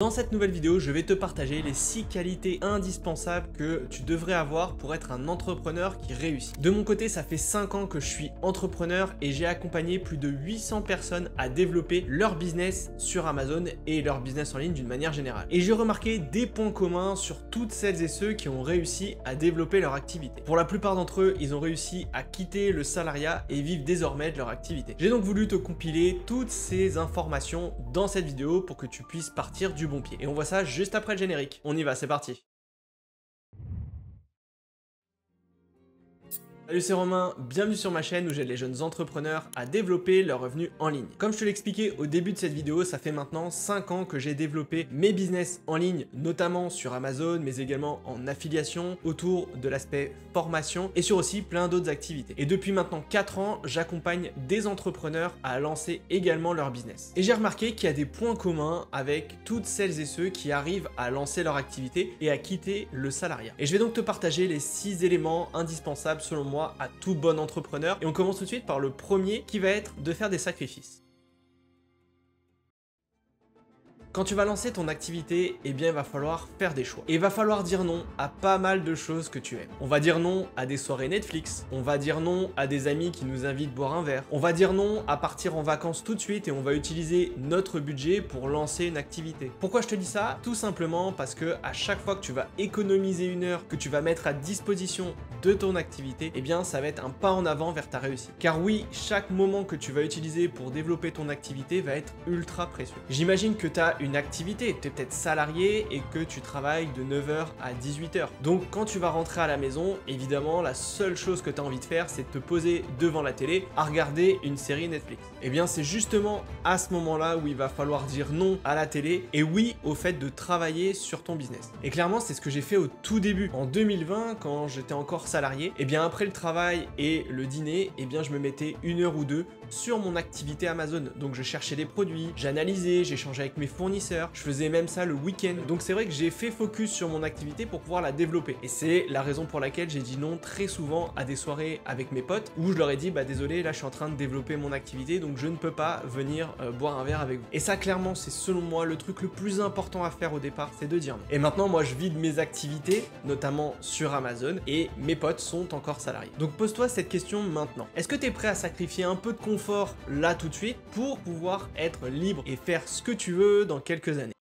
Dans cette nouvelle vidéo, je vais te partager les 6 qualités indispensables que tu devrais avoir pour être un entrepreneur qui réussit. De mon côté, ça fait 5 ans que je suis entrepreneur et j'ai accompagné plus de 800 personnes à développer leur business sur Amazon et leur business en ligne d'une manière générale. Et j'ai remarqué des points communs sur toutes celles et ceux qui ont réussi à développer leur activité. Pour la plupart d'entre eux, ils ont réussi à quitter le salariat et vivent désormais de leur activité. J'ai donc voulu te compiler toutes ces informations dans cette vidéo pour que tu puisses partir du bon pied. Et on voit ça juste après le générique. On y va, c'est parti. Salut, c'est Romain, bienvenue sur ma chaîne où j'aide les jeunes entrepreneurs à développer leurs revenus en ligne. Comme je te l'expliquais au début de cette vidéo, ça fait maintenant 5 ans que j'ai développé mes business en ligne, notamment sur Amazon, mais également en affiliation, autour de l'aspect formation et sur aussi plein d'autres activités. Et depuis maintenant 4 ans, j'accompagne des entrepreneurs à lancer également leur business. Et j'ai remarqué qu'il y a des points communs avec toutes celles et ceux qui arrivent à lancer leur activité et à quitter le salariat. Et je vais donc te partager les 6 éléments indispensables selon moi à tout bon entrepreneur. Et on commence tout de suite par le premier qui va être de faire des sacrifices. Quand tu vas lancer ton activité, eh bien il va falloir faire des choix. Et il va falloir dire non à pas mal de choses que tu aimes. On va dire non à des soirées Netflix, on va dire non à des amis qui nous invitent boire un verre, on va dire non à partir en vacances tout de suite et on va utiliser notre budget pour lancer une activité. Pourquoi je te dis ça? Tout simplement parce que à chaque fois que tu vas économiser une heure que tu vas mettre à disposition de ton activité, eh bien ça va être un pas en avant vers ta réussite. Car oui, chaque moment que tu vas utiliser pour développer ton activité va être ultra précieux. J'imagine que tu as une activité, tu es peut-être salarié et que tu travailles de 9h à 18h. Donc quand tu vas rentrer à la maison, évidemment la seule chose que tu as envie de faire, c'est de te poser devant la télé à regarder une série Netflix. Eh bien c'est justement à ce moment-là où il va falloir dire non à la télé et oui au fait de travailler sur ton business. Et clairement c'est ce que j'ai fait au tout début. En 2020, quand j'étais encore salarié, eh bien après le travail et le dîner, eh bien je me mettais 1 heure ou 2 sur mon activité Amazon. Donc je cherchais des produits, j'analysais, j'échangeais avec mes fournisseurs, je faisais même ça le week-end. Donc c'est vrai que j'ai fait focus sur mon activité pour pouvoir la développer. Et c'est la raison pour laquelle j'ai dit non très souvent à des soirées avec mes potes où je leur ai dit bah désolé, là je suis en train de développer mon activité donc je ne peux pas venir boire un verre avec vous. Et ça clairement c'est selon moi le truc le plus important à faire au départ, c'est de dire non. Et maintenant moi je vis de mes activités, notamment sur Amazon, et mes potes sont encore salariés. Donc pose-toi cette question maintenant. Est-ce que tu es prêt à sacrifier un peu de confort là tout de suite pour pouvoir être libre et faire ce que tu veux dans quelques années?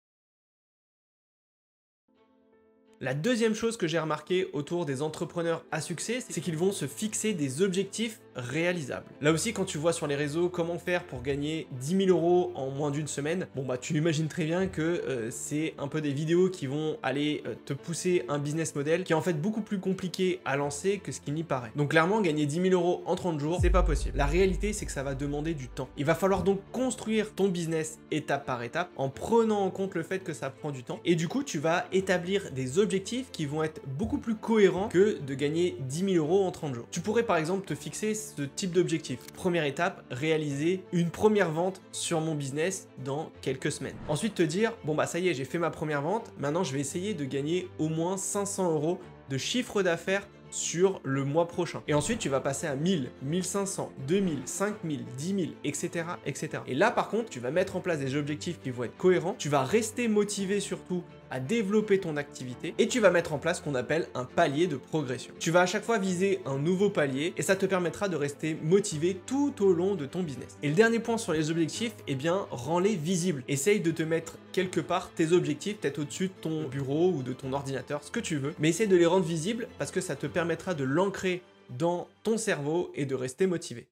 La deuxième chose que j'ai remarqué autour des entrepreneurs à succès, c'est qu'ils vont se fixer des objectifs réalisables. Là aussi, quand tu vois sur les réseaux comment faire pour gagner 10 000 € en moins d'une semaine, bon bah tu imagines très bien que c'est un peu des vidéos qui vont aller te pousser un business model qui est en fait beaucoup plus compliqué à lancer que ce qu'il n'y paraît. Donc clairement, gagner 10 000 € en 30 jours, c'est pas possible. La réalité, c'est que ça va demander du temps. Il va falloir donc construire ton business étape par étape en prenant en compte le fait que ça prend du temps. Et du coup, tu vas établir des objectifs qui vont être beaucoup plus cohérents que de gagner 10 000 € en 30 jours. Tu pourrais par exemple te fixer ce type d'objectif. Première étape, réaliser une première vente sur mon business dans quelques semaines. Ensuite te dire, bon bah ça y est, j'ai fait ma première vente, maintenant je vais essayer de gagner au moins 500 € de chiffre d'affaires sur le mois prochain. Et ensuite, tu vas passer à 1000, 1500, 2000, 5000, 10 000, etc., etc. Et là, par contre, tu vas mettre en place des objectifs qui vont être cohérents. Tu vas rester motivé surtout à développer ton activité et tu vas mettre en place ce qu'on appelle un palier de progression. Tu vas à chaque fois viser un nouveau palier et ça te permettra de rester motivé tout au long de ton business. Et le dernier point sur les objectifs, eh bien, rends-les visibles. Essaye de te mettre quelque part tes objectifs, peut-être au-dessus de ton bureau ou de ton ordinateur, ce que tu veux, mais essaye de les rendre visibles parce que ça te permettra de l'ancrer dans ton cerveau et de rester motivé.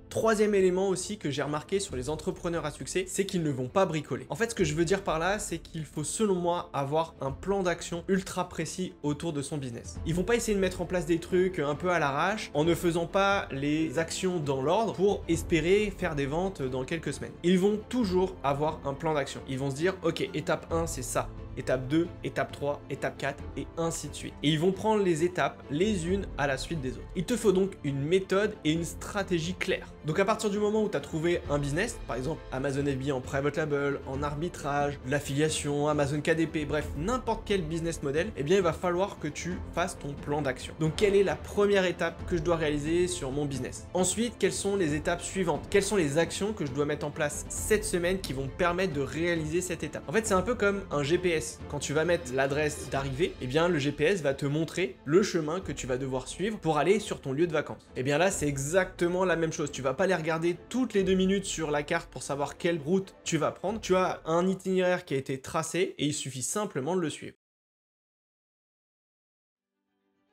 Troisième élément aussi que j'ai remarqué sur les entrepreneurs à succès, c'est qu'ils ne vont pas bricoler. En fait, ce que je veux dire par là, c'est qu'il faut selon moi avoir un plan d'action ultra précis autour de son business. Ils vont pas essayer de mettre en place des trucs un peu à l'arrache en ne faisant pas les actions dans l'ordre pour espérer faire des ventes dans quelques semaines. Ils vont toujours avoir un plan d'action. Ils vont se dire, ok, étape 1, c'est ça. étape 2, étape 3, étape 4 et ainsi de suite. Et ils vont prendre les étapes les unes à la suite des autres. Il te faut donc une méthode et une stratégie claire. Donc à partir du moment où tu as trouvé un business, par exemple Amazon FBA en private label, en arbitrage, l'affiliation, Amazon KDP, bref, n'importe quel business model, eh bien il va falloir que tu fasses ton plan d'action. Donc quelle est la première étape que je dois réaliser sur mon business? Ensuite, quelles sont les étapes suivantes? Quelles sont les actions que je dois mettre en place cette semaine qui vont me permettre de réaliser cette étape? En fait, c'est un peu comme un GPS. Quand tu vas mettre l'adresse d'arrivée, eh bien le GPS va te montrer le chemin que tu vas devoir suivre pour aller sur ton lieu de vacances. Et bien là, c'est exactement la même chose. Tu vas pas aller regarder toutes les 2 minutes sur la carte pour savoir quelle route tu vas prendre. Tu as un itinéraire qui a été tracé et il suffit simplement de le suivre.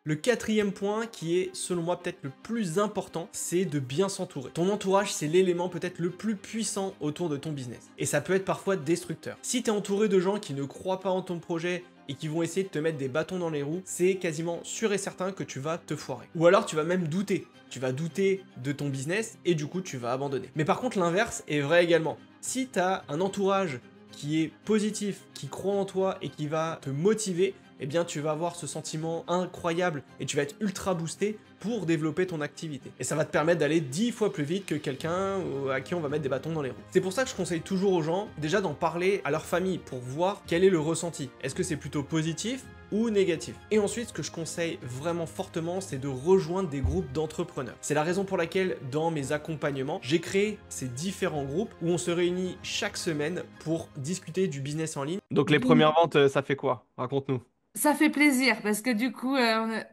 Le quatrième point, qui est selon moi peut-être le plus important, c'est de bien s'entourer. Ton entourage, c'est l'élément peut-être le plus puissant autour de ton business. Et ça peut être parfois destructeur. Si tu es entouré de gens qui ne croient pas en ton projet et qui vont essayer de te mettre des bâtons dans les roues, c'est quasiment sûr et certain que tu vas te foirer. Ou alors tu vas même douter. Tu vas douter de ton business et du coup tu vas abandonner. Mais par contre l'inverse est vrai également. Si tu as un entourage qui est positif, qui croit en toi et qui va te motiver, eh bien tu vas avoir ce sentiment incroyable et tu vas être ultra boosté pour développer ton activité. Et ça va te permettre d'aller 10 fois plus vite que quelqu'un à qui on va mettre des bâtons dans les roues. C'est pour ça que je conseille toujours aux gens déjà d'en parler à leur famille pour voir quel est le ressenti. Est-ce que c'est plutôt positif ou négatif? Et ensuite, ce que je conseille vraiment fortement, c'est de rejoindre des groupes d'entrepreneurs. C'est la raison pour laquelle dans mes accompagnements, j'ai créé ces différents groupes où on se réunit chaque semaine pour discuter du business en ligne. Donc les premières ventes, ça fait quoi? Raconte-nous. Ça fait plaisir parce que du coup,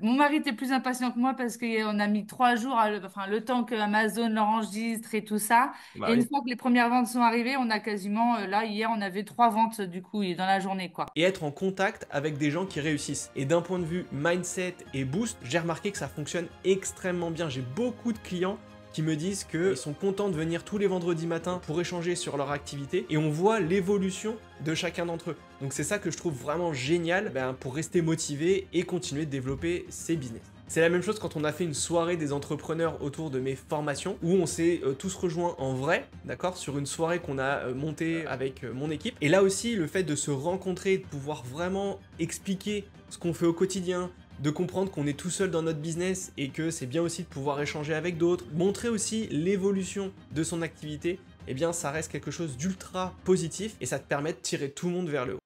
mon mari était plus impatient que moi parce qu'on a mis 3 jours, enfin le temps que Amazon l'enregistre et tout ça. Bah Et une oui. fois que les premières ventes sont arrivées, on a quasiment, là hier, on avait 3 ventes du coup dans la journée quoi. Et être en contact avec des gens qui réussissent. Et d'un point de vue mindset et boost, j'ai remarqué que ça fonctionne extrêmement bien. J'ai beaucoup de clients qui me disent qu'ils sont contents de venir tous les vendredis matins pour échanger sur leur activité et on voit l'évolution de chacun d'entre eux. Donc c'est ça que je trouve vraiment génial pour rester motivé et continuer de développer ses business. C'est la même chose quand on a fait une soirée des entrepreneurs autour de mes formations où on s'est tous rejoints en vrai, d'accord, sur une soirée qu'on a montée avec mon équipe. Et là aussi, le fait de se rencontrer, de pouvoir vraiment expliquer ce qu'on fait au quotidien, de comprendre qu'on est tout seul dans notre business et que c'est bien aussi de pouvoir échanger avec d'autres, montrer aussi l'évolution de son activité, eh bien ça reste quelque chose d'ultra positif et ça te permet de tirer tout le monde vers le haut.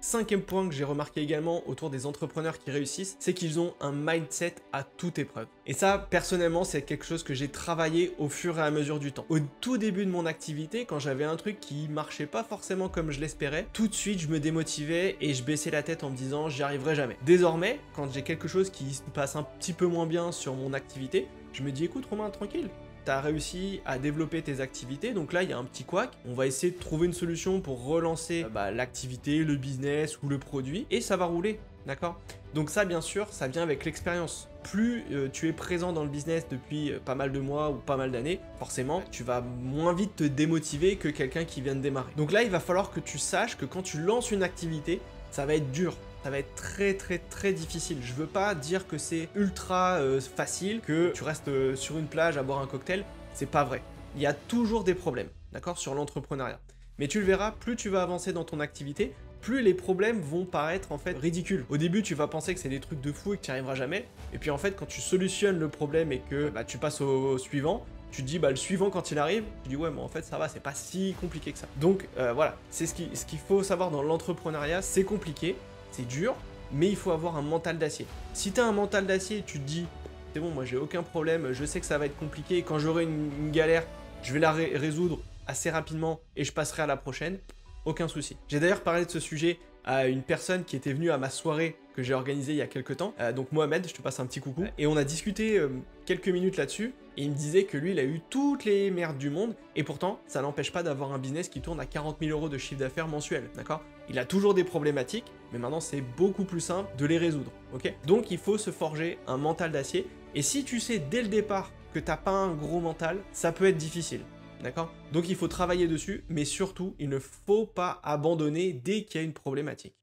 Cinquième point que j'ai remarqué également autour des entrepreneurs qui réussissent, c'est qu'ils ont un mindset à toute épreuve. Et ça, personnellement, c'est quelque chose que j'ai travaillé au fur et à mesure du temps. Au tout début de mon activité, quand j'avais un truc qui marchait pas forcément comme je l'espérais, tout de suite je me démotivais et je baissais la tête en me disant j'y arriverai jamais. Désormais, quand j'ai quelque chose qui se passe un petit peu moins bien sur mon activité, je me dis écoute Romain, tranquille. T'as réussi à développer tes activités, donc là il y a un petit couac, on va essayer de trouver une solution pour relancer l'activité, le business ou le produit, et ça va rouler, d'accord? Donc ça bien sûr, ça vient avec l'expérience. Plus tu es présent dans le business depuis pas mal de mois ou pas mal d'années, forcément tu vas moins vite te démotiver que quelqu'un qui vient de démarrer. Donc là il va falloir que tu saches que quand tu lances une activité, ça va être dur. Ça va être très difficile. Je veux pas dire que c'est ultra facile, que tu restes sur une plage à boire un cocktail. C'est pas vrai. Il y a toujours des problèmes, d'accord, sur l'entrepreneuriat. Mais tu le verras, plus tu vas avancer dans ton activité, plus les problèmes vont paraître en fait ridicules. Au début, tu vas penser que c'est des trucs de fou et que tu n'y arriveras jamais. Et puis en fait, quand tu solutionnes le problème et que tu passes au suivant, tu te dis le suivant quand il arrive, tu dis ouais mais en fait ça va, c'est pas si compliqué que ça. Donc voilà, c'est ce qu'il faut savoir dans l'entrepreneuriat, c'est compliqué. C'est dur, mais il faut avoir un mental d'acier. Si tu as un mental d'acier, tu te dis, c'est bon, moi j'ai aucun problème, je sais que ça va être compliqué, et quand j'aurai une galère, je vais la résoudre assez rapidement et je passerai à la prochaine, aucun souci. J'ai d'ailleurs parlé de ce sujet à une personne qui était venue à ma soirée que j'ai organisée il y a quelques temps, donc Mohamed, je te passe un petit coucou, et on a discuté quelques minutes là-dessus, et il me disait que lui, il a eu toutes les merdes du monde, et pourtant, ça n'empêche pas d'avoir un business qui tourne à 40 000 € de chiffre d'affaires mensuel, d'accord? Il a toujours des problématiques, mais maintenant, c'est beaucoup plus simple de les résoudre, ok? Donc, il faut se forger un mental d'acier, et si tu sais dès le départ que t'as pas un gros mental, ça peut être difficile. D'accord? Donc il faut travailler dessus, mais surtout, il ne faut pas abandonner dès qu'il y a une problématique.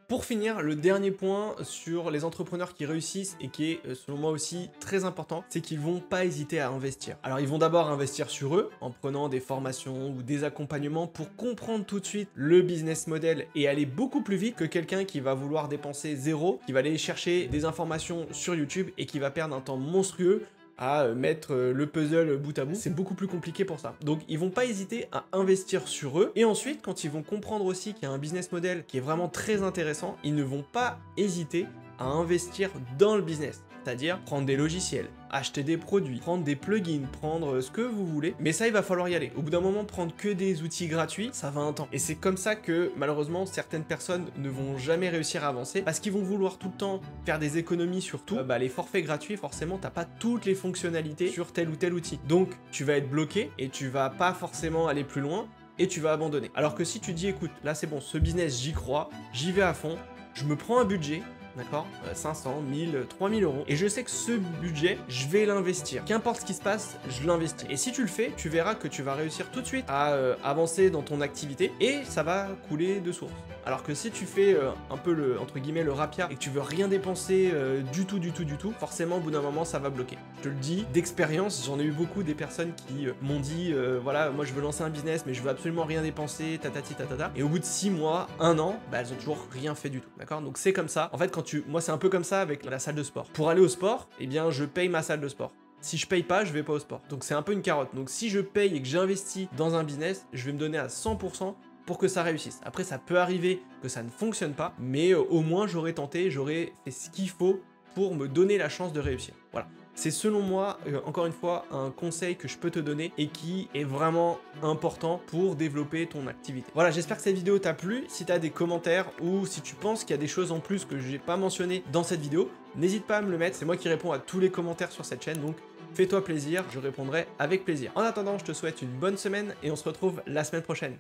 Pour finir, le dernier point sur les entrepreneurs qui réussissent et qui est selon moi aussi très important, c'est qu'ils vont pas hésiter à investir. Alors ils vont d'abord investir sur eux en prenant des formations ou des accompagnements pour comprendre tout de suite le business model et aller beaucoup plus vite que quelqu'un qui va vouloir dépenser zéro, qui va aller chercher des informations sur YouTube et qui va perdre un temps monstrueux à mettre le puzzle bout à bout. C'est beaucoup plus compliqué pour ça. Donc ils vont pas hésiter à investir sur eux. Et ensuite, quand ils vont comprendre aussi qu'il y a un business model qui est vraiment très intéressant, ils ne vont pas hésiter à investir dans le business. C'est-à-dire prendre des logiciels, acheter des produits, prendre des plugins, prendre ce que vous voulez. Mais ça, il va falloir y aller. Au bout d'un moment, prendre que des outils gratuits, ça va un temps. Et c'est comme ça que, malheureusement, certaines personnes ne vont jamais réussir à avancer parce qu'ils vont vouloir tout le temps faire des économies sur tout. Les forfaits gratuits, forcément, t'as pas toutes les fonctionnalités sur tel ou tel outil. Donc, tu vas être bloqué et tu vas pas forcément aller plus loin et tu vas abandonner. Alors que si tu dis, écoute, là, c'est bon, ce business, j'y crois, j'y vais à fond, je me prends un budget, d'accord, 500, 1000, 3000 euros. Et je sais que ce budget, je vais l'investir. Qu'importe ce qui se passe, je l'investis. Et si tu le fais, tu verras que tu vas réussir tout de suite à avancer dans ton activité et ça va couler de source. Alors que si tu fais un peu le, entre guillemets, le rapia et que tu veux rien dépenser du tout, forcément au bout d'un moment ça va bloquer. Je te le dis, d'expérience, j'en ai eu beaucoup des personnes qui m'ont dit, voilà, moi je veux lancer un business mais je veux absolument rien dépenser, tatati tatata. Et au bout de 6 mois, 1 an, elles ont toujours rien fait du tout, d'accord? Donc c'est comme ça. En fait, moi c'est un peu comme ça avec la salle de sport. Pour aller au sport, eh bien je paye ma salle de sport. Si je paye pas, je vais pas au sport. Donc c'est un peu une carotte. Donc si je paye et que j'investis dans un business, je vais me donner à 100% pour que ça réussisse. Après, ça peut arriver que ça ne fonctionne pas, mais au moins j'aurais tenté, j'aurais fait ce qu'il faut pour me donner la chance de réussir. Voilà. C'est selon moi, encore une fois, un conseil que je peux te donner et qui est vraiment important pour développer ton activité. Voilà, j'espère que cette vidéo t'a plu. Si tu as des commentaires ou si tu penses qu'il y a des choses en plus que j'ai pas mentionnées dans cette vidéo, n'hésite pas à me le mettre. C'est moi qui réponds à tous les commentaires sur cette chaîne, donc fais-toi plaisir, je répondrai avec plaisir. En attendant, je te souhaite une bonne semaine et on se retrouve la semaine prochaine.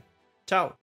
Ciao!